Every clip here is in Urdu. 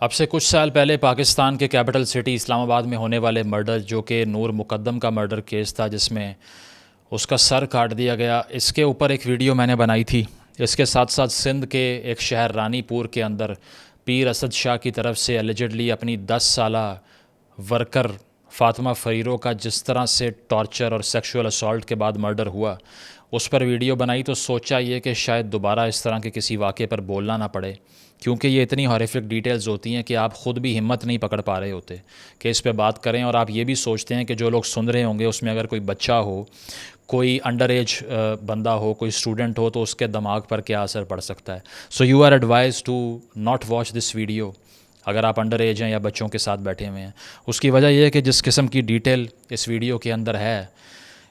اب سے کچھ سال پہلے پاکستان کے کیپٹل سٹی اسلام آباد میں ہونے والے مرڈر، جو کہ نور مقدم کا مرڈر کیس تھا جس میں اس کا سر کاٹ دیا گیا، اس کے اوپر ایک ویڈیو میں نے بنائی تھی۔ اس کے ساتھ ساتھ سندھ کے ایک شہر رانی پور کے اندر پیر اسد شاہ کی طرف سے اللیجڈلی اپنی 10 سالہ ورکر فاطمہ فریرو کا جس طرح سے ٹارچر اور سیکشول اسالٹ کے بعد مرڈر ہوا، اس پر ویڈیو بنائی تو سوچا یہ کہ شاید دوبارہ اس طرح کے کسی واقعے پر بولنا نہ پڑے، کیونکہ یہ اتنی ہاریفک ڈیٹیلز ہوتی ہیں کہ آپ خود بھی ہمت نہیں پکڑ پا رہے ہوتے کہ اس پہ بات کریں، اور آپ یہ بھی سوچتے ہیں کہ جو لوگ سن رہے ہوں گے اس میں اگر کوئی بچہ ہو، کوئی انڈر ایج بندہ ہو، کوئی اسٹوڈنٹ ہو، تو اس کے دماغ پر کیا اثر پڑ سکتا ہے۔ So you are advised to not watch this video اگر آپ انڈر ایج ہیں یا بچوں کے ساتھ بیٹھے ہوئے ہیں۔ اس کی وجہ یہ ہے کہ جس قسم کی ڈیٹیل اس ویڈیو کے اندر ہے،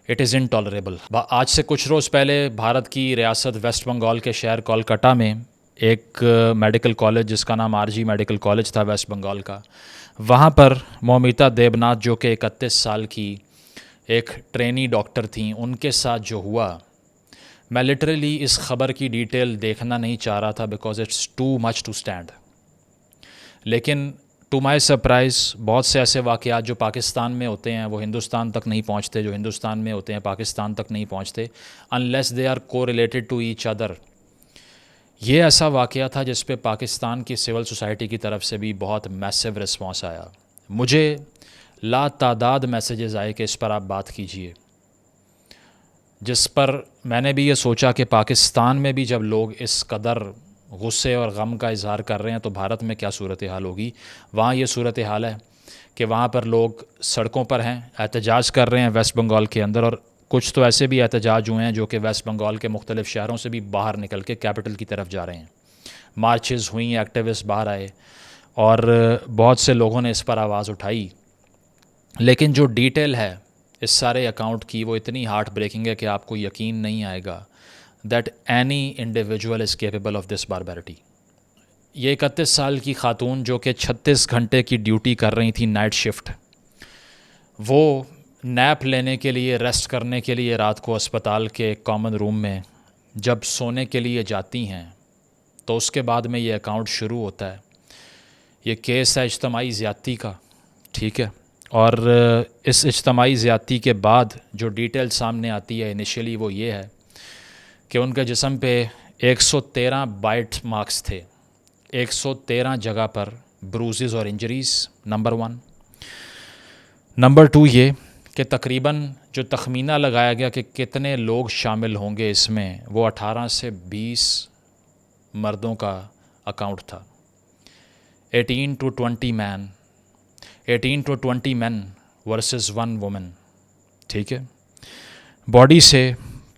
اٹ از انٹالریبل۔ آج سے کچھ روز پہلے بھارت کی ریاست ویسٹ بنگال کے شہر کولکتہ میں ایک میڈیکل کالج جس کا نام آر جی میڈیکل کالج تھا ویسٹ بنگال کا، وہاں پر مومیتا دیبناتھ جو کہ 31 سال کی ایک ٹرینی ڈاکٹر تھیں، ان کے ساتھ جو ہوا، میں لٹرلی اس خبر کی ڈیٹیل دیکھنا نہیں چاہ رہا تھا because it's too much to stand, لیکن ٹو مائی سرپرائز بہت سے ایسے واقعات جو پاکستان میں ہوتے ہیں وہ ہندوستان تک نہیں پہنچتے، جو ہندوستان میں ہوتے ہیں پاکستان تک نہیں پہنچتے unless they are correlated to each other۔ یہ ایسا واقعہ تھا جس پہ پاکستان کی سول سوسائٹی کی طرف سے بھی بہت میسو رسپانس آیا۔ مجھے لا تعداد میسیجز آئے کہ اس پر آپ بات کیجئے، جس پر میں نے بھی یہ سوچا کہ پاکستان میں بھی جب لوگ اس قدر غصے اور غم کا اظہار کر رہے ہیں تو بھارت میں کیا صورتحال ہوگی۔ وہاں یہ صورتحال ہے کہ وہاں پر لوگ سڑکوں پر ہیں، احتجاج کر رہے ہیں ویسٹ بنگال کے اندر، اور کچھ تو ایسے بھی احتجاج ہوئے ہیں جو کہ ویسٹ بنگال کے مختلف شہروں سے بھی باہر نکل کے کیپٹل کی طرف جا رہے ہیں۔ مارچز ہوئیں، ایکٹیوسٹ باہر آئے اور بہت سے لوگوں نے اس پر آواز اٹھائی، لیکن جو ڈیٹیل ہے اس سارے اکاؤنٹ کی وہ اتنی ہارٹ بریکنگ ہے کہ آپ کو یقین نہیں آئے گا that any individual is capable of this barbarity۔ یہ 31 سال کی خاتون جو کہ 36 گھنٹے کی ڈیوٹی کر رہی تھی نائٹ شفٹ، وہ نیپ لینے کے لیے، ریسٹ کرنے کے لیے رات کو اسپتال کے کامن روم میں جب سونے کے لیے جاتی ہیں تو اس کے بعد میں یہ اکاؤنٹ شروع ہوتا ہے۔ یہ کیس ہے اجتماعی زیادتی کا، ٹھیک ہے، اور اس اجتماعی زیادتی کے بعد جو ڈیٹیل سامنے آتی ہے انیشیلی وہ یہ ہے کہ ان کے جسم پہ 113 بائٹ مارکس تھے، 113 جگہ پر بروزز اور انجریز، نمبر 1۔ نمبر 2 یہ کہ تقریباً جو تخمینہ لگایا گیا کہ کتنے لوگ شامل ہوں گے اس میں، وہ 18 سے 20 مردوں کا اکاؤنٹ تھا۔ 18 to 20 men, 18 to 20 men versus 1 women, ٹھیک ہے۔ باڈی سے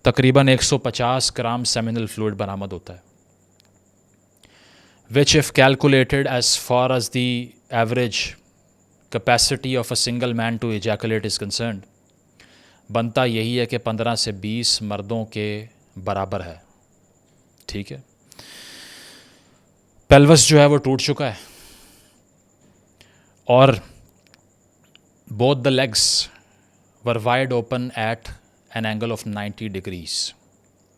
تقریباً 150 گرام سیمینل فلوئڈ برآمد ہوتا ہے، which if calculated as far as the average capacity of a single man to ejaculate is concerned، بنتا یہی ہے کہ 15 سے 20 مردوں کے برابر ہے، ٹھیک ہے۔ پیلوس جو ہے وہ ٹوٹ چکا ہے، اور both the legs were wide open at an angle of 90 degrees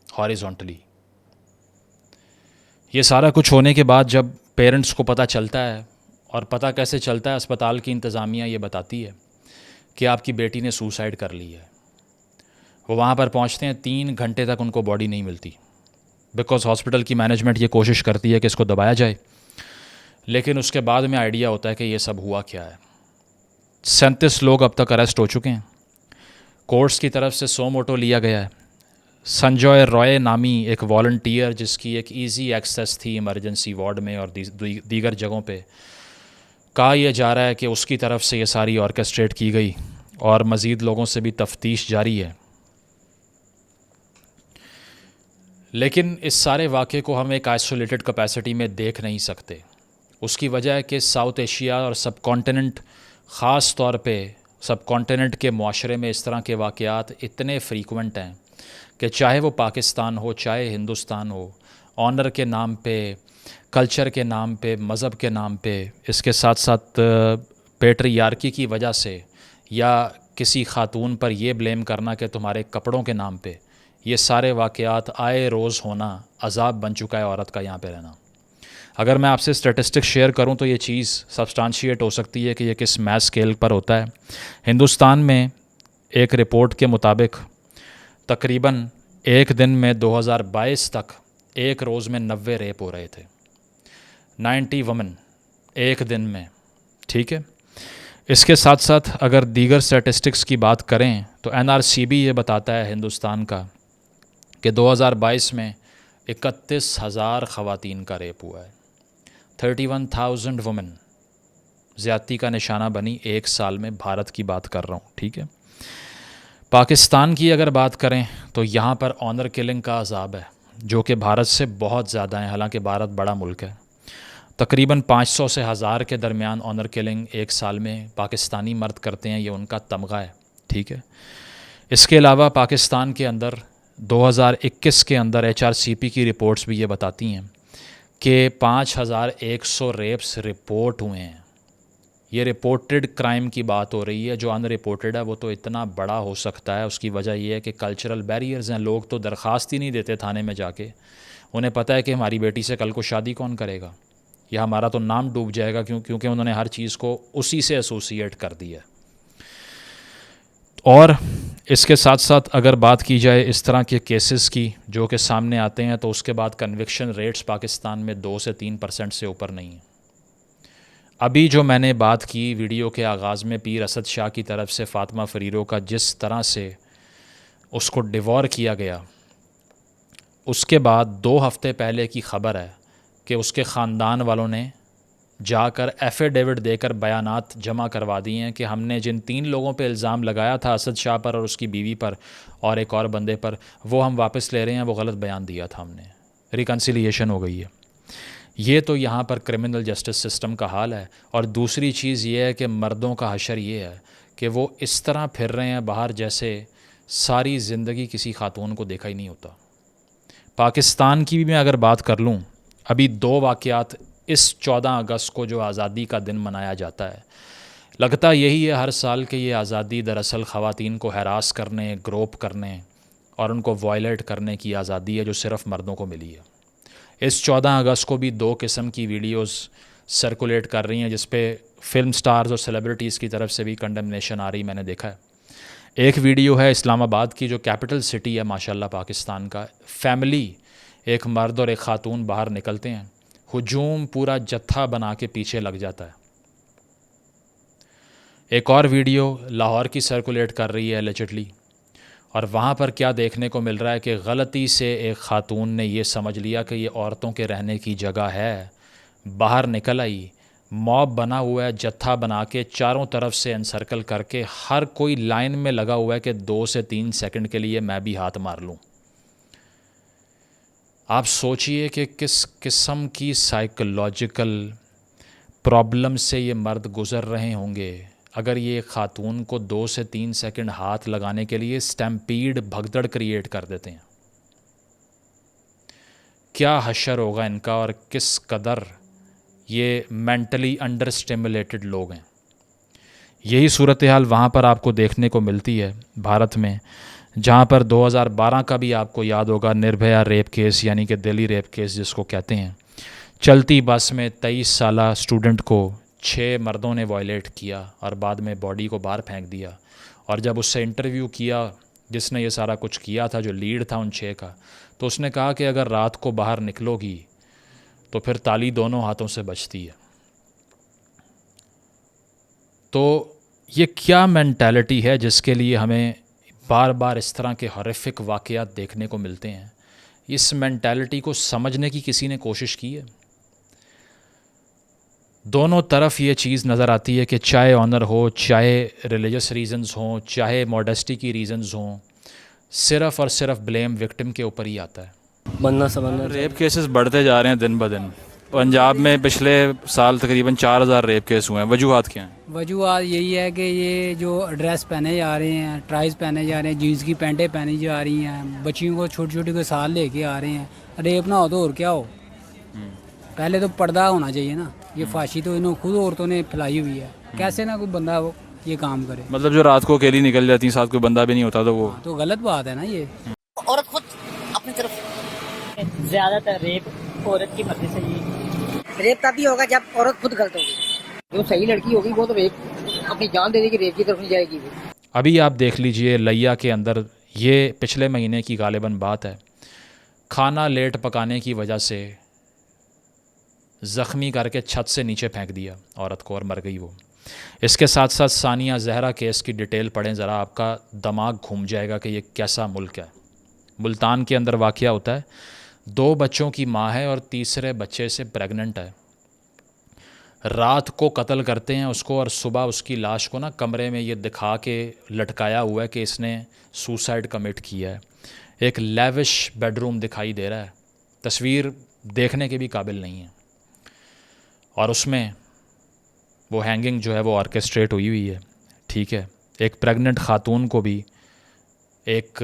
horizontally۔ یہ سارا کچھ ہونے کے بعد جب پیرنٹس کو پتہ چلتا ہے، اور پتہ کیسے چلتا ہے، اسپتال کی انتظامیہ یہ بتاتی ہے کہ آپ کی بیٹی نے سوسائڈ کر لی ہے۔ وہ وہاں پر پہنچتے ہیں، 3 گھنٹے تک ان کو باڈی نہیں ملتی، بیکاز ہاسپٹل کی مینجمنٹ یہ کوشش کرتی ہے کہ اس کو دبایا جائے، لیکن اس کے بعد میں آئیڈیا ہوتا ہے کہ یہ سب ہوا کیا ہے۔ 37 لوگ اب تک اریسٹ ہو چکے ہیں، کورٹس کی طرف سے سو موٹو لیا گیا ہے۔ سنجوائے رائے نامی ایک والنٹیئر جس کی ایک ایزی ایکسیس تھی ایمرجنسی وارڈ میں اور دیگر جگہوں پہ، کہا یہ جا رہا ہے کہ اس کی طرف سے یہ ساری آرکسٹریٹ کی گئی، اور مزید لوگوں سے بھی تفتیش جاری ہے۔ لیکن اس سارے واقعے کو ہم ایک آئسولیٹڈ کیپیسٹی میں دیکھ نہیں سکتے۔ اس کی وجہ ہے کہ ساؤتھ ایشیا اور سب کانٹیننٹ، خاص طور پہ سب کانٹیننٹ کے معاشرے میں اس طرح کے واقعات اتنے فریکوینٹ ہیں کہ چاہے وہ پاکستان ہو، چاہے ہندوستان ہو، آنر کے نام پہ، کلچر کے نام پہ، مذہب کے نام پہ، اس کے ساتھ ساتھ پیٹریارکی کی وجہ سے، یا کسی خاتون پر یہ بلیم کرنا کہ تمہارے کپڑوں کے نام پہ، یہ سارے واقعات آئے روز ہونا عذاب بن چکا ہے عورت کا یہاں پہ رہنا۔ اگر میں آپ سے اسٹیٹسٹک شیئر کروں تو یہ چیز سبسٹانشیٹ ہو سکتی ہے کہ یہ کس میس اسکیل پر ہوتا ہے. ہندوستان میں ایک رپورٹ کے مطابق تقریباً ایک دن میں 2022 تک ایک روز میں 90 ریپ ہو رہے تھے. 90 وومن ایک دن میں. ٹھیک ہے. اس کے ساتھ ساتھ اگر دیگر اسٹیٹسٹکس کی بات کریں تو NRCB یہ بتاتا ہے ہندوستان کا کہ 2022 میں 31,000 خواتین کا ریپ ہوا ہے. 31,000 وومن زیادتی کا نشانہ بنی ایک سال میں. بھارت کی بات کر رہا ہوں. ٹھیک ہے. پاکستان کی اگر بات کریں تو یہاں پر آنر کلنگ کا عذاب ہے جو کہ بھارت سے بہت زیادہ ہیں. حالانکہ بھارت بڑا ملک ہے. تقریباً 500 سے 1000 کے درمیان آنر کلنگ ایک سال میں پاکستانی مرد کرتے ہیں. یہ ان کا تمغہ ہے. ٹھیک ہے. اس کے علاوہ پاکستان کے اندر 2021 کے اندر HRCP کی رپورٹس بھی یہ بتاتی ہیں کہ 5100 ریپس رپورٹ ہوئے ہیں. یہ رپورٹڈ کرائم کی بات ہو رہی ہے. جو ان رپورٹڈ ہے وہ تو اتنا بڑا ہو سکتا ہے. اس کی وجہ یہ ہے کہ کلچرل بیریئرز ہیں. لوگ تو درخواست ہی نہیں دیتے تھانے میں جا کے. انہیں پتہ ہے کہ ہماری بیٹی سے کل کو شادی کون کرے گا, یا ہمارا تو نام ڈوب جائے گا, کیونکہ انہوں نے ہر چیز کو اسی سے ایسوسیٹ کر دیا. اور اس کے ساتھ ساتھ اگر بات کی جائے اس طرح کے کیسز کی جو کہ سامنے آتے ہیں تو اس کے بعد کنوکشن ریٹس پاکستان میں 2 سے 3% سے اوپر نہیں ہیں. ابھی جو میں نے بات کی ویڈیو کے آغاز میں پیر اسد شاہ کی طرف سے فاطمہ فریرو کا جس طرح سے اس کو ڈیوور کیا گیا, اس کے بعد 2 ہفتے پہلے کی خبر ہے کہ اس کے خاندان والوں نے جا کر ایفیڈیوٹ دے کر بیانات جمع کروا دیے ہیں کہ ہم نے جن 3 لوگوں پہ الزام لگایا تھا, اسد شاہ پر اور اس کی بیوی پر اور ایک اور بندے پر, وہ ہم واپس لے رہے ہیں. وہ غلط بیان دیا تھا ہم نے. ریکنسیلیشن ہو گئی ہے. یہ تو یہاں پر کرمنل جسٹس سسٹم کا حال ہے. اور دوسری چیز یہ ہے کہ مردوں کا حشر یہ ہے کہ وہ اس طرح پھر رہے ہیں باہر جیسے ساری زندگی کسی خاتون کو دیکھا ہی نہیں ہوتا. پاکستان کی بھی میں اگر بات کر لوں, ابھی 2 واقعات اس 14 اگست کو جو آزادی کا دن منایا جاتا ہے, لگتا یہی ہے ہر سال کہ یہ آزادی دراصل خواتین کو ہراس کرنے, گروپ کرنے اور ان کو وائلیٹ کرنے کی آزادی ہے جو صرف مردوں کو ملی ہے. اس 14 اگست کو بھی 2 قسم کی ویڈیوز سرکولیٹ کر رہی ہیں جس پہ فلم سٹارز اور سیلیبریٹیز کی طرف سے بھی کنڈمنیشن آ رہی, میں نے دیکھا ہے. ایک ویڈیو ہے اسلام آباد کی جو کیپٹل سٹی ہے ماشاءاللہ پاکستان کا. فیملی, ایک مرد اور ایک خاتون باہر نکلتے ہیں, ہجوم پورا جتھا بنا کے پیچھے لگ جاتا ہے. ایک اور ویڈیو لاہور کی سرکولیٹ کر رہی ہے الجٹلی, اور وہاں پر کیا دیکھنے کو مل رہا ہے کہ غلطی سے ایک خاتون نے یہ سمجھ لیا کہ یہ عورتوں کے رہنے کی جگہ ہے, باہر نکل آئی, موب بنا ہوا ہے, جتھا بنا کے چاروں طرف سے انسرکل کر کے ہر کوئی لائن میں لگا ہوا ہے کہ 2 سے 3 سیکنڈ کے لیے میں بھی ہاتھ مار لوں. آپ سوچئے کہ کس قسم کی سائیکولوجیکل پرابلم سے یہ مرد گزر رہے ہوں گے اگر یہ خاتون کو 2 سے 3 سیکنڈ ہاتھ لگانے کے لیے سٹیمپیڈ بھگدڑ کریٹ کر دیتے ہیں. کیا حشر ہوگا ان کا, اور کس قدر یہ مینٹلی انڈر اسٹیمولیٹڈ لوگ ہیں. یہی صورتحال وہاں پر آپ کو دیکھنے کو ملتی ہے بھارت میں, جہاں پر 2012 کا بھی آپ کو یاد ہوگا نربھیا ریپ کیس, یعنی کہ دہلی ریپ کیس جس کو کہتے ہیں. چلتی بس میں 23 سالہ اسٹوڈنٹ کو 6 مردوں نے وائلیٹ کیا اور بعد میں باڈی کو باہر پھینک دیا. اور جب اس سے انٹرویو کیا جس نے یہ سارا کچھ کیا تھا, جو لیڈ تھا ان 6 کا, تو اس نے کہا کہ اگر رات کو باہر نکلو گی تو پھر تالی دونوں ہاتھوں سے بجتی ہے. تو یہ کیا مینٹیلٹی ہے جس کے لیے ہمیں بار بار اس طرح کے ہارفک واقعات دیکھنے کو ملتے ہیں؟ اس مینٹیلٹی کو سمجھنے کی کسی نے کوشش کی ہے؟ دونوں طرف یہ چیز نظر آتی ہے کہ چاہے آنر ہو, چاہے ریلیجس ریزنز ہوں, چاہے موڈسٹی کی ریزنز ہوں, صرف اور صرف بلیم وکٹم کے اوپر ہی آتا ہے. بننا سمجھنا. ریپ کیسز بڑھتے جا رہے ہیں دن بدن. پنجاب میں پچھلے سال تقریباً 4000 ریپ کیس ہوئے ہیں. وجوہات کیا ہیں؟ وجوہات یہی ہے کہ یہ جو ڈریس پہنے جا رہے ہیں, ٹرائز پہنے جا رہے ہیں, جینس کی پینٹیں پہنی جا رہی ہیں, بچیوں کو چھوٹی چھوٹی کو سال لے کے آ رہے ہیں. ریپ نہ ہو تو اور کیا ہو, پہلے تو پردہ ہونا چاہیے نا. یہ فاشی تو انہوں خود عورتوں نے پھیلائی ہوئی ہے. کیسے نہ کوئی بندہ یہ کام کرے؟ مطلب جو رات کو اکیلی نکل جاتی ہیں, ساتھ کوئی بندہ بھی نہیں ہوتا, تو وہ تو غلط بات ہے نا. یہ عورت خود اپنی طرف زیادہ تر ریپ عورت کی مرضی سے ہی ریپ تب ہی ہوگا جب عورت خود غلط ہوگی. جو صحیح لڑکی ہوگی وہ تو ریپ اپنی جان دے دے گی, ریپ کی طرف نہیں جائے گی. ابھی آپ دیکھ لیجئے لیا کے اندر یہ پچھلے مہینے کی غالباً بات ہے, کھانا لیٹ پکانے کی وجہ سے زخمی کر کے چھت سے نیچے پھینک دیا عورت کو اور مر گئی وہ. اس کے ساتھ ساتھ ثانیہ زہرا کیس کی ڈیٹیل پڑھیں ذرا, آپ کا دماغ گھوم جائے گا کہ یہ کیسا ملک ہے. ملتان کے اندر واقعہ ہوتا ہے, 2 بچوں کی ماں ہے اور تیسرے بچے سے پریگننٹ ہے. رات کو قتل کرتے ہیں اس کو اور صبح اس کی لاش کو نا کمرے میں یہ دکھا کے لٹکایا ہوا ہے کہ اس نے سوسائڈ کمٹ کیا ہے. ایک لیوش بیڈ روم دکھائی دے رہا ہے, تصویر دیکھنے کے بھی قابل نہیں ہے. اور اس میں وہ ہینگنگ جو ہے وہ آرکیسٹریٹ ہوئی ہے. ٹھیک ہے, ایک پریگننٹ خاتون کو بھی ایک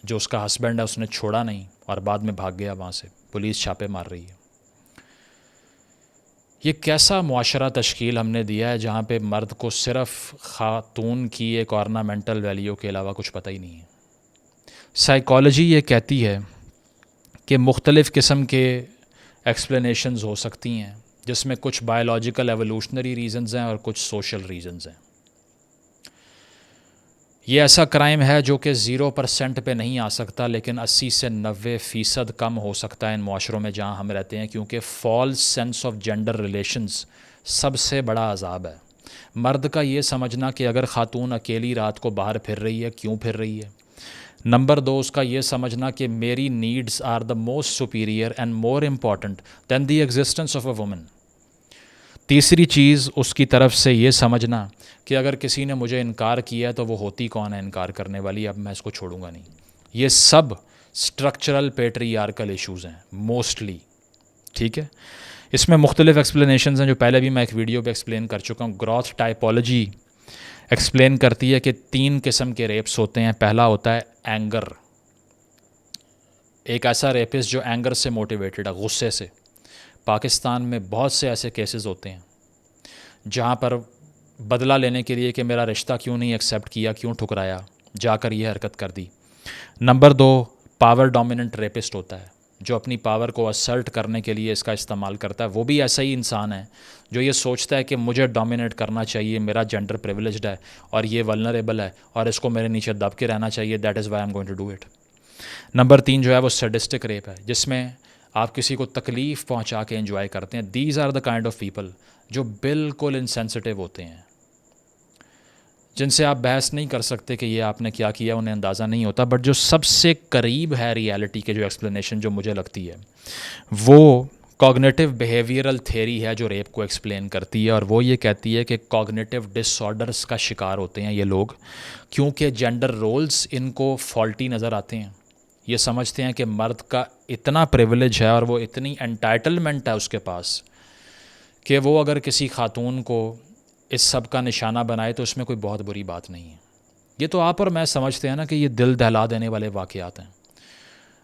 جو اس کا ہسبینڈ ہے اس نے چھوڑا نہیں اور بعد میں بھاگ گیا وہاں سے. پولیس چھاپے مار رہی ہے. یہ کیسا معاشرہ تشکیل ہم نے دیا ہے جہاں پہ مرد کو صرف خاتون کی ایک آرنامنٹل ویلیو کے علاوہ کچھ پتہ ہی نہیں ہے. سائیکالوجی یہ کہتی ہے کہ مختلف قسم کے ایکسپلینیشنز ہو سکتی ہیں, جس میں کچھ بائیولوجیکل ایوولوشنری ریزنز ہیں اور کچھ سوشل ریزنز ہیں. یہ ایسا کرائم ہے جو کہ 0% پہ نہیں آ سکتا, لیکن 80 سے 90% کم ہو سکتا ہے ان معاشروں میں جہاں ہم رہتے ہیں, کیونکہ false sense of gender relations سب سے بڑا عذاب ہے. مرد کا یہ سمجھنا کہ اگر خاتون اکیلی رات کو باہر پھر رہی ہے, کیوں پھر رہی ہے. نمبر 2, اس کا یہ سمجھنا کہ میری needs are the most superior and more important than the existence of a woman. تیسری چیز اس کی طرف سے یہ سمجھنا کہ اگر کسی نے مجھے انکار کیا ہے تو وہ ہوتی کون ہے انکار کرنے والی, اب میں اس کو چھوڑوں گا نہیں. یہ سب اسٹرکچرل پیٹریارکل ایشوز ہیں موسٹلی. ٹھیک ہے, اس میں مختلف ایکسپلینیشنز ہیں جو پہلے بھی میں ایک ویڈیو پہ ایکسپلین کر چکا ہوں. گروتھ ٹائپولوجی ایکسپلین کرتی ہے کہ 3 قسم کے ریپس ہوتے ہیں. پہلا ہوتا ہے اینگر, ایک ایسا ریپس جو اینگر سے موٹیویٹڈ ہے, غصے سے. پاکستان میں بہت سے ایسے کیسز ہوتے ہیں جہاں پر بدلہ لینے کے لیے کہ میرا رشتہ کیوں نہیں ایکسیپٹ کیا, کیوں ٹھکرایا, جا کر یہ حرکت کر دی. نمبر 2, پاور ڈومیننٹ ریپسٹ ہوتا ہے جو اپنی پاور کو اسرٹ کرنے کے لیے اس کا استعمال کرتا ہے. وہ بھی ایسا ہی انسان ہے جو یہ سوچتا ہے کہ مجھے ڈومینیٹ کرنا چاہیے, میرا جینڈر پریویلیجڈ ہے اور یہ ولنریبل ہے اور اس کو میرے نیچے دب کے رہنا چاہیے, that is why I'm going to do it. Number 3 جو ہے وہ سیڈسٹک ریپ ہے, جس میں آپ کسی کو تکلیف پہنچا کے انجوائے کرتے ہیں. These are the kind of people جو بالکل انسینسٹیو ہوتے ہیں, جن سے آپ بحث نہیں کر سکتے کہ یہ آپ نے کیا کیا, انہیں اندازہ نہیں ہوتا. بٹ جو سب سے قریب ہے ریالٹی کے جو ایکسپلینیشن جو مجھے لگتی ہے وہ کوگنیٹو بیہیویئرل تھیوری ہے جو ریپ کو ایکسپلین کرتی ہے. اور وہ یہ کہتی ہے کہ کوگنیٹو ڈس آرڈرس کا شکار ہوتے ہیں یہ لوگ کیونکہ جینڈر رولز ان کو فالٹی نظر آتے ہیں. یہ سمجھتے ہیں کہ مرد کا اتنا پریویلیج ہے اور وہ اتنی انٹائٹلمنٹ ہے اس کے پاس کہ وہ اگر کسی خاتون کو اس سب کا نشانہ بنائے تو اس میں کوئی بہت بری بات نہیں ہے. یہ تو آپ اور میں سمجھتے ہیں نا کہ یہ دل دہلا دینے والے واقعات ہیں.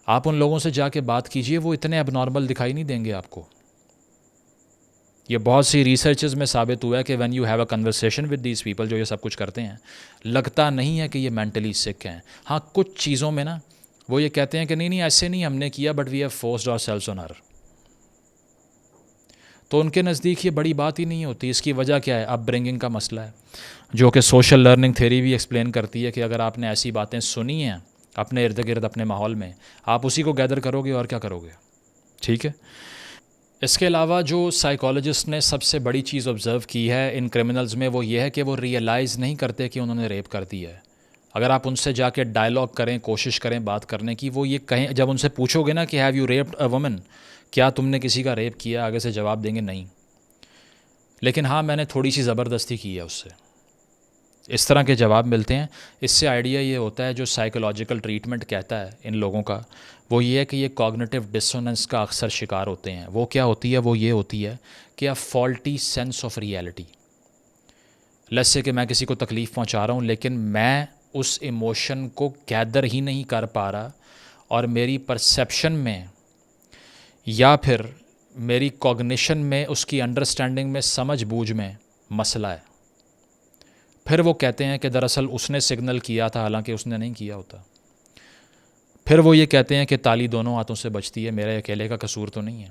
آپ ان لوگوں سے جا کے بات کیجئے, وہ اتنے اب نارمل دکھائی نہیں دیں گے آپ کو. یہ بہت سی ریسرچز میں ثابت ہوا ہے کہ when you have a conversation with these people جو یہ سب کچھ کرتے ہیں, لگتا نہیں ہے کہ یہ مینٹلی سک ہیں. ہاں کچھ چیزوں میں نا وہ یہ کہتے ہیں کہ نہیں ایسے نہیں ہم نے کیا, but we have forced ourselves on her. تو ان کے نزدیک یہ بڑی بات ہی نہیں ہوتی. اس کی وجہ کیا ہے؟ اپ برنگنگ کا مسئلہ ہے جو کہ سوشل لرننگ تھیوری بھی ایکسپلین کرتی ہے کہ اگر آپ نے ایسی باتیں سنی ہیں اپنے ارد گرد اپنے ماحول میں, آپ اسی کو گیدر کرو گے اور کیا کرو گے. ٹھیک ہے. اس کے علاوہ جو سائیکالوجسٹ نے سب سے بڑی چیز آبزرو کی ہے ان کرمنلز میں وہ یہ ہے کہ وہ ریئلائز نہیں کرتے کہ انہوں نے ریپ کر دی ہے. اگر آپ ان سے جا کے ڈائلاگ کریں, کوشش کریں بات کرنے کی, وہ یہ کہیں, جب ان سے پوچھو گے نا کہ have you rapid a woman, کیا تم نے کسی کا ریپ کیا, آگے سے جواب دیں گے نہیں, لیکن ہاں میں نے تھوڑی سی زبردستی کی ہے اس سے. اس طرح کے جواب ملتے ہیں. اس سے آئیڈیا یہ ہوتا ہے جو سائیکولوجیکل ٹریٹمنٹ کہتا ہے ان لوگوں کا, وہ یہ ہے کہ یہ کوگنیٹو ڈسوننس کا اکثر شکار ہوتے ہیں. وہ کیا ہوتی ہے؟ وہ یہ ہوتی ہے کہ faulty sense of reality. Let's say کہ میں کسی کو تکلیف پہنچا رہا ہوں لیکن میں اس ایموشن کو گیدر ہی نہیں کر پا رہا, اور میری پرسیپشن میں یا پھر میری کوگنیشن میں, اس کی انڈرسٹینڈنگ میں, سمجھ بوجھ میں مسئلہ ہے. پھر وہ کہتے ہیں کہ دراصل اس نے سگنل کیا تھا حالانکہ اس نے نہیں کیا ہوتا. پھر وہ یہ کہتے ہیں کہ تالی دونوں ہاتھوں سے بجتی ہے, میرے اکیلے کا قصور تو نہیں ہے.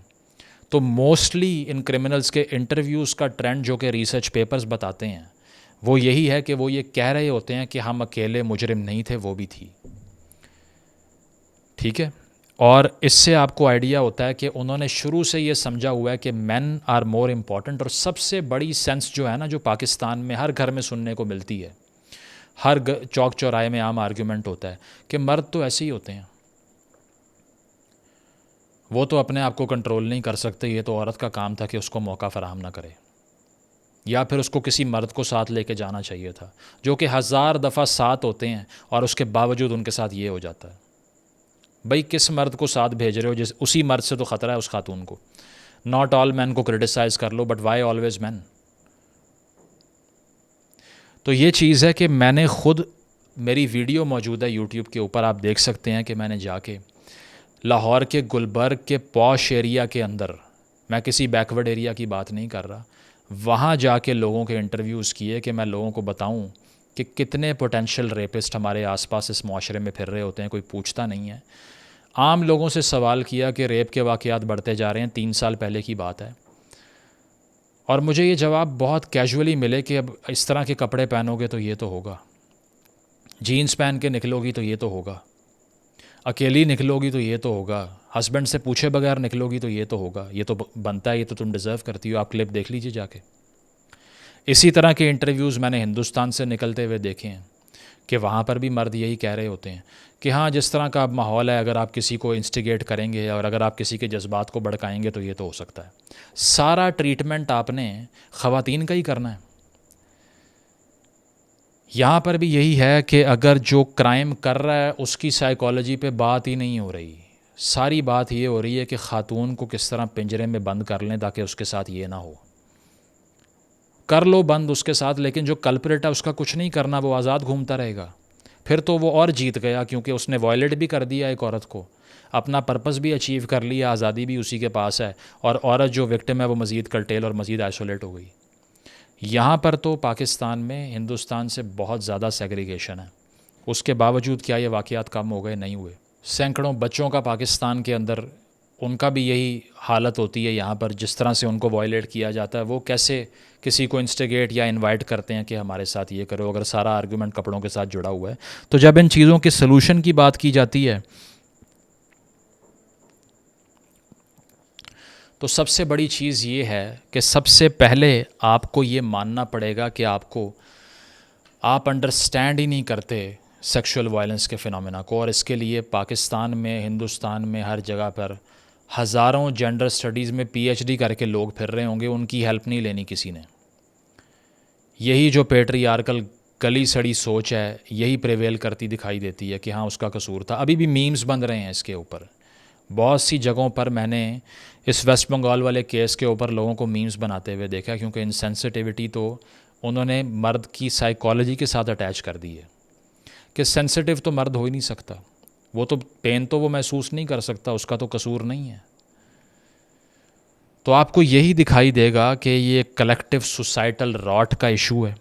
تو موسٹلی ان کرمنلز کے انٹرویوز کا ٹرینڈ جو کہ ریسرچ پیپرز بتاتے ہیں وہ یہی ہے کہ وہ یہ کہہ رہے ہوتے ہیں کہ ہم اکیلے مجرم نہیں تھے، وہ بھی تھی. ٹھیک ہے. اور اس سے آپ کو آئیڈیا ہوتا ہے کہ انہوں نے شروع سے یہ سمجھا ہوا ہے کہ مین آر مور امپورٹنٹ. اور سب سے بڑی سینس جو ہے نا جو پاکستان میں ہر گھر میں سننے کو ملتی ہے، ہر چوک چوراہے میں عام آرگیومنٹ ہوتا ہے کہ مرد تو ایسے ہی ہوتے ہیں، وہ تو اپنے آپ کو کنٹرول نہیں کر سکتے، یہ تو عورت کا کام تھا کہ اس کو موقع فراہم نہ کرے، یا پھر اس کو کسی مرد کو ساتھ لے کے جانا چاہیے تھا، جو کہ 1000 دفعہ ساتھ ہوتے ہیں اور اس کے باوجود ان کے ساتھ یہ ہو جاتا ہے. بھائی کس مرد کو ساتھ بھیج رہے ہو؟ اسی مرد سے تو خطرہ ہے اس خاتون کو. ناٹ آل مین کو کرٹیسائز کر لو، بٹ وائی آلویز مین؟ تو یہ چیز ہے کہ میں نے خود، میری ویڈیو موجود ہے یوٹیوب کے اوپر، آپ دیکھ سکتے ہیں کہ میں نے جا کے لاہور کے گلبرگ کے پوش ایریا کے اندر، میں کسی بیکورڈ ایریا کی بات نہیں کر رہا، وہاں جا کے لوگوں کے انٹرویوز کیے کہ میں لوگوں کو بتاؤں کہ کتنے پوٹینشیل ریپسٹ ہمارے آس پاس اس معاشرے میں پھر رہے ہوتے ہیں، کوئی پوچھتا نہیں ہے. عام لوگوں سے سوال کیا کہ ریپ کے واقعات بڑھتے جا رہے ہیں، 3 سال پہلے کی بات ہے، اور مجھے یہ جواب بہت کیجولی ملے کہ اب اس طرح کے کپڑے پہنو گے تو یہ تو ہوگا، جینز پہن کے نکلو گی تو یہ تو ہوگا، اکیلی نکلو گی تو یہ تو ہوگا، ہسبینڈ سے پوچھے بغیر نکلو گی تو یہ تو ہوگا، یہ تو بنتا ہے، یہ تو تم ڈیزرو کرتی ہو. آپ کلپ دیکھ لیجیے جا کے. اسی طرح کے انٹرویوز میں نے ہندوستان سے نکلتے ہوئے دیکھے ہیں کہ وہاں پر بھی مرد یہی کہہ رہے ہوتے ہیں کہ ہاں جس طرح کا اب ماحول ہے، اگر آپ کسی کو انسٹیگیٹ کریں گے اور اگر آپ کسی کے جذبات کو بھڑکائیں گے تو یہ تو ہو سکتا ہے. سارا ٹریٹمنٹ آپ نے خواتین کا ہی کرنا ہے. یہاں پر بھی یہی ہے کہ اگر جو کرائم کر رہا ہے اس کی سائیکالوجی پہ بات ہی نہیں ہو رہی، ساری بات یہ ہو رہی ہے کہ خاتون کو کس طرح پنجرے میں بند کر لیں تاکہ اس کے ساتھ یہ نہ ہو. کر لو بند اس کے ساتھ، لیکن جو کلپریٹ ہے اس کا کچھ نہیں کرنا، وہ آزاد گھومتا رہے گا. پھر تو وہ اور جیت گیا، کیونکہ اس نے وائلیٹ بھی کر دیا ایک عورت کو، اپنا پرپس بھی اچیو کر لیا، آزادی بھی اسی کے پاس ہے، اور عورت جو وکٹم ہے وہ مزید کرٹیل اور مزید آئسولیٹ ہو گئی. یہاں پر تو پاکستان میں ہندوستان سے بہت زیادہ سیگریگیشن ہے. اس کے باوجود کیا یہ واقعات کم ہو گئے؟ نہیں ہوئے. سینکڑوں بچوں کا پاکستان کے اندر ان کا بھی یہی حالت ہوتی ہے. یہاں پر جس طرح سے ان کو وائلیٹ کیا جاتا ہے، وہ کیسے کسی کو انسٹیگیٹ یا انوائٹ کرتے ہیں کہ ہمارے ساتھ یہ کرو، اگر سارا آرگومنٹ کپڑوں کے ساتھ جڑا ہوا ہے. تو جب ان چیزوں کے سلوشن کی بات کی جاتی ہے تو سب سے بڑی چیز یہ ہے کہ سب سے پہلے آپ کو یہ ماننا پڑے گا کہ آپ انڈرسٹینڈ ہی نہیں کرتے سیکشول وائلنس کے فینومینا کو. اور اس کے لیے پاکستان میں، ہندوستان میں، ہر جگہ پر ہزاروں جینڈر سٹڈیز میں PhD کر کے لوگ پھر رہے ہوں گے، ان کی ہیلپ نہیں لینی کسی نے. یہی جو پیٹریارکل گلی سڑی سوچ ہے یہی پریویل کرتی دکھائی دیتی ہے کہ ہاں اس کا قصور تھا. ابھی بھی میمز بن رہے ہیں اس کے اوپر. بہت سی جگہوں پر میں نے اس ویسٹ بنگال والے کیس کے اوپر لوگوں کو میمز بناتے ہوئے دیکھا، کیونکہ انسینسٹیوٹی تو انہوں نے مرد کی سائیکالوجی کے ساتھ اٹیچ کر دی ہے کہ سینسٹیو تو مرد ہو ہی نہیں سکتا، وہ تو پین تو وہ محسوس نہیں کر سکتا، اس کا تو قصور نہیں ہے. تو آپ کو یہی دکھائی دے گا کہ یہ کلیکٹیو سوسائٹل راٹ کا ایشو ہے.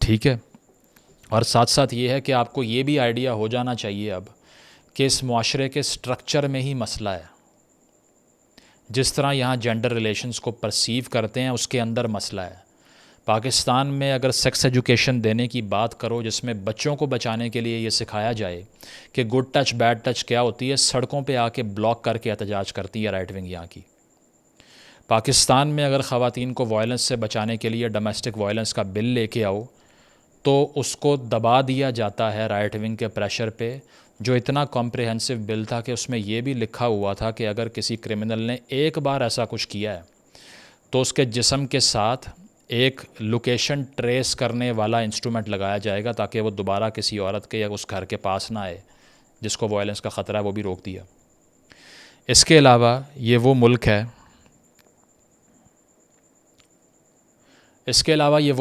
ٹھیک ہے. اور ساتھ ساتھ یہ ہے کہ آپ کو یہ بھی آئیڈیا ہو جانا چاہیے اب کہ اس معاشرے کے سٹرکچر میں ہی مسئلہ ہے. جس طرح یہاں جینڈر ریلیشنز کو پرسیو کرتے ہیں اس کے اندر مسئلہ ہے. پاکستان میں اگر سیکس ایجوکیشن دینے کی بات کرو جس میں بچوں کو بچانے کے لیے یہ سکھایا جائے کہ گڈ ٹچ بیڈ ٹچ کیا ہوتی ہے، سڑکوں پہ آ کے بلاک کر کے احتجاج کرتی ہے رائٹ ونگ یہاں کی. پاکستان میں اگر خواتین کو وائلنس سے بچانے کے لیے ڈومیسٹک وائلنس کا بل لے کے آؤ تو اس کو دبا دیا جاتا ہے رائٹ ونگ کے پریشر پہ، جو اتنا کمپریہنسو بل تھا کہ اس میں یہ بھی لکھا ہوا تھا کہ اگر کسی کرمنل نے ایک بار ایسا کچھ کیا ہے تو اس کے جسم کے ساتھ ایک لوکیشن ٹریس کرنے والا انسٹرومنٹ لگایا جائے گا تاکہ وہ دوبارہ کسی عورت کے یا اس گھر کے پاس نہ آئے جس کو وائلنس کا خطرہ ہے، وہ بھی روک دیا. اس کے علاوہ یہ وہ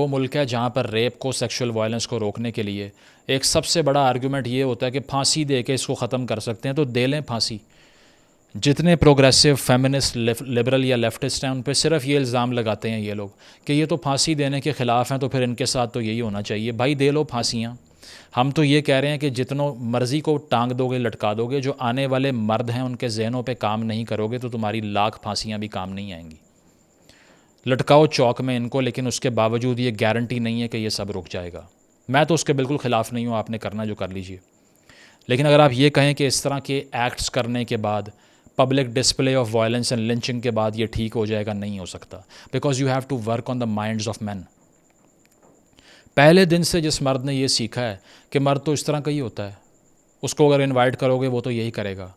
ملک ہے جہاں پر ریپ کو، سیکشول وائلنس کو روکنے کے لیے ایک سب سے بڑا آرگومنٹ یہ ہوتا ہے کہ پھانسی دے کے اس کو ختم کر سکتے ہیں، تو دے لیں پھانسی. جتنے پروگریسو فیمنسٹ لبرل یا لیفٹسٹ ہیں ان پہ صرف یہ الزام لگاتے ہیں یہ لوگ کہ یہ تو پھانسی دینے کے خلاف ہیں، تو پھر ان کے ساتھ تو یہی ہونا چاہیے. بھائی دے لو پھانسیاں، ہم تو یہ کہہ رہے ہیں کہ جتنوں مرضی کو ٹانگ دو گے لٹکا دو گے، جو آنے والے مرد ہیں ان کے ذہنوں پہ کام نہیں کرو گے تو تمہاری لاکھ پھانسیاں بھی کام نہیں آئیں گی۔ لٹکاؤ چوک میں ان کو، لیکن اس کے باوجود یہ گارنٹی نہیں ہے کہ یہ سب رک جائے گا۔ میں تو اس کے بالکل خلاف نہیں ہوں، آپ نے کرنا جو کر لیجئے، لیکن اگر آپ یہ کہیں کہ اس طرح کے ایکٹس کرنے کے بعد public display of violence and lynching کے بعد یہ ٹھیک ہو جائے گا، نہیں ہو سکتا، because you have to work on the minds of men. پہلے دن سے جس مرد نے یہ سیکھا ہے کہ مرد تو اس طرح کا ہی ہوتا ہے، اس کو اگر انوائٹ کرو گے وہ تو یہی کرے گا،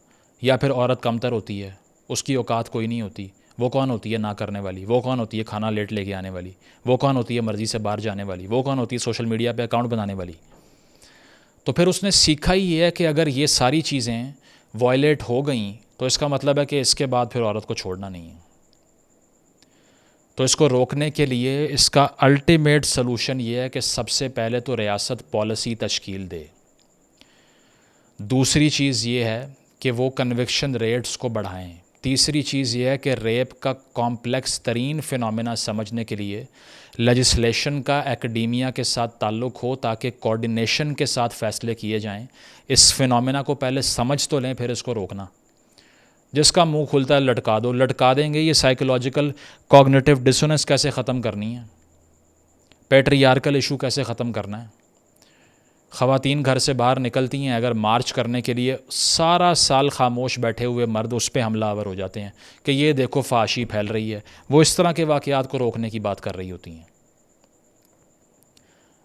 یا پھر عورت کمتر ہوتی ہے، اس کی اوقات کوئی نہیں ہوتی، وہ کون ہوتی ہے نہ کرنے والی، وہ کون ہوتی ہے کھانا لیٹ لے کے آنے والی، وہ کون ہوتی ہے مرضی سے باہر جانے والی، وہ کون ہوتی ہے سوشل میڈیا پہ اکاؤنٹ بنانے والی۔ تو پھر اس نے سیکھا ہی یہ ہے کہ اگر یہ ساری چیزیں وائلیٹ ہو گئیں تو اس کا مطلب ہے کہ اس کے بعد پھر عورت کو چھوڑنا نہیں ہے۔ تو اس کو روکنے کے لیے اس کا الٹیمیٹ سلوشن یہ ہے کہ سب سے پہلے تو ریاست پالیسی تشکیل دے۔ دوسری چیز یہ ہے کہ وہ کنوکشن ریٹس کو بڑھائیں۔ تیسری چیز یہ ہے کہ ریپ کا کمپلیکس ترین فینومینا سمجھنے کے لیے لیجسلیشن کا ایکڈیمیا کے ساتھ تعلق ہو تاکہ کوارڈینیشن کے ساتھ فیصلے کیے جائیں۔ اس فینومینا کو پہلے سمجھ تو لیں، پھر اس کو روکنا۔ جس کا منہ کھلتا ہے لٹکا دو، لٹکا دیں گے۔ یہ سائیکولوجیکل کوگنیٹو ڈسوننس کیسے ختم کرنی ہے، پیٹریارکل ایشو کیسے ختم کرنا ہے۔ خواتین گھر سے باہر نکلتی ہیں، اگر مارچ کرنے کے لیے سارا سال خاموش بیٹھے ہوئے مرد اس پہ حملہ آور ہو جاتے ہیں کہ یہ دیکھو فحاشی پھیل رہی ہے، وہ اس طرح کے واقعات کو روکنے کی بات کر رہی ہوتی ہیں،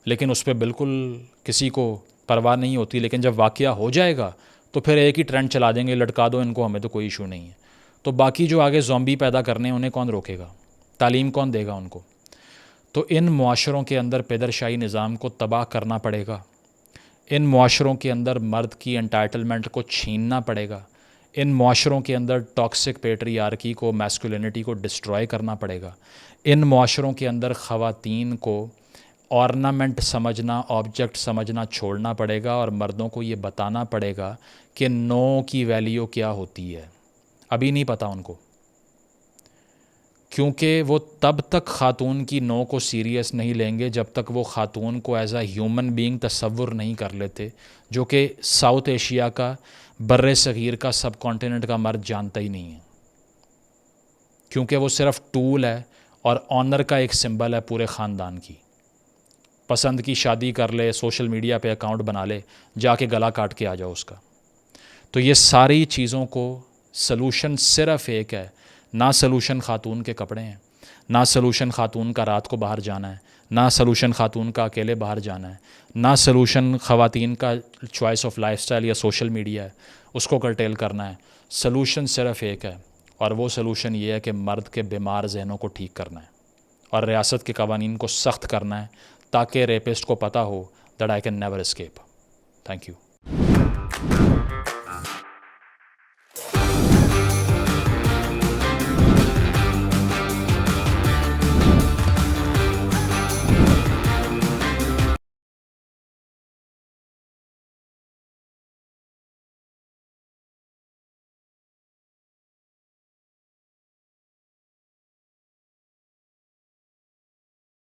لیکن اس پہ بالکل کسی کو پرواہ نہیں ہوتی۔ لیکن جب واقعہ ہو جائے گا تو پھر ایک ہی ٹرینڈ چلا دیں گے، لٹکا دو ان کو، ہمیں تو کوئی ایشو نہیں ہے۔ تو باقی جو آگے زومبی پیدا کرنے ہیں انہیں کون روکے گا، تعلیم کون دے گا ان کو؟ تو ان معاشروں کے اندر پیدرشاہی نظام کو تباہ کرنا پڑے گا، ان معاشروں کے اندر مرد کی انٹائٹلمنٹ کو چھیننا پڑے گا، ان معاشروں کے اندر ٹاکسک پیٹریارکی کو، میسکولینٹی کو ڈسٹرائے کرنا پڑے گا، ان معاشروں کے اندر خواتین کو آرنامنٹ سمجھنا، آبجیکٹ سمجھنا چھوڑنا پڑے گا، اور مردوں کو یہ بتانا پڑے گا کہ نو کی ویلیو کیا ہوتی ہے۔ ابھی نہیں پتہ ان کو، کیونکہ وہ تب تک خاتون کی نو کو سیریس نہیں لیں گے جب تک وہ خاتون کو ایز اے ہیومن بینگ تصور نہیں کر لیتے، جو کہ ساؤتھ ایشیا کا، بر صغیر کا، سب کانٹیننٹ کا مرد جانتا ہی نہیں ہے، کیونکہ وہ صرف ٹول ہے اور آنر کا ایک سمبل ہے پورے خاندان کی۔ پسند کی شادی کر لے، سوشل میڈیا پہ اکاؤنٹ بنا لے، جا کے گلا کاٹ کے آ جاؤ اس کا۔ تو یہ ساری چیزوں کو سلوشن صرف ایک ہے، نہ سلوشن خاتون کے کپڑے ہیں، نہ سلوشن خاتون کا رات کو باہر جانا ہے، نہ سلوشن خاتون کا اکیلے باہر جانا ہے، نہ سلوشن خواتین کا چوائس آف لائف سٹائل یا سوشل میڈیا ہے، اس کو کرٹیل کرنا ہے۔ سلوشن صرف ایک ہے، اور وہ سلوشن یہ ہے کہ مرد کے بیمار ذہنوں کو ٹھیک کرنا ہے اور ریاست کے قوانین کو سخت کرنا ہے، تاکہ ریپسٹ کو پتہ ہو that I can never escape. Thank you.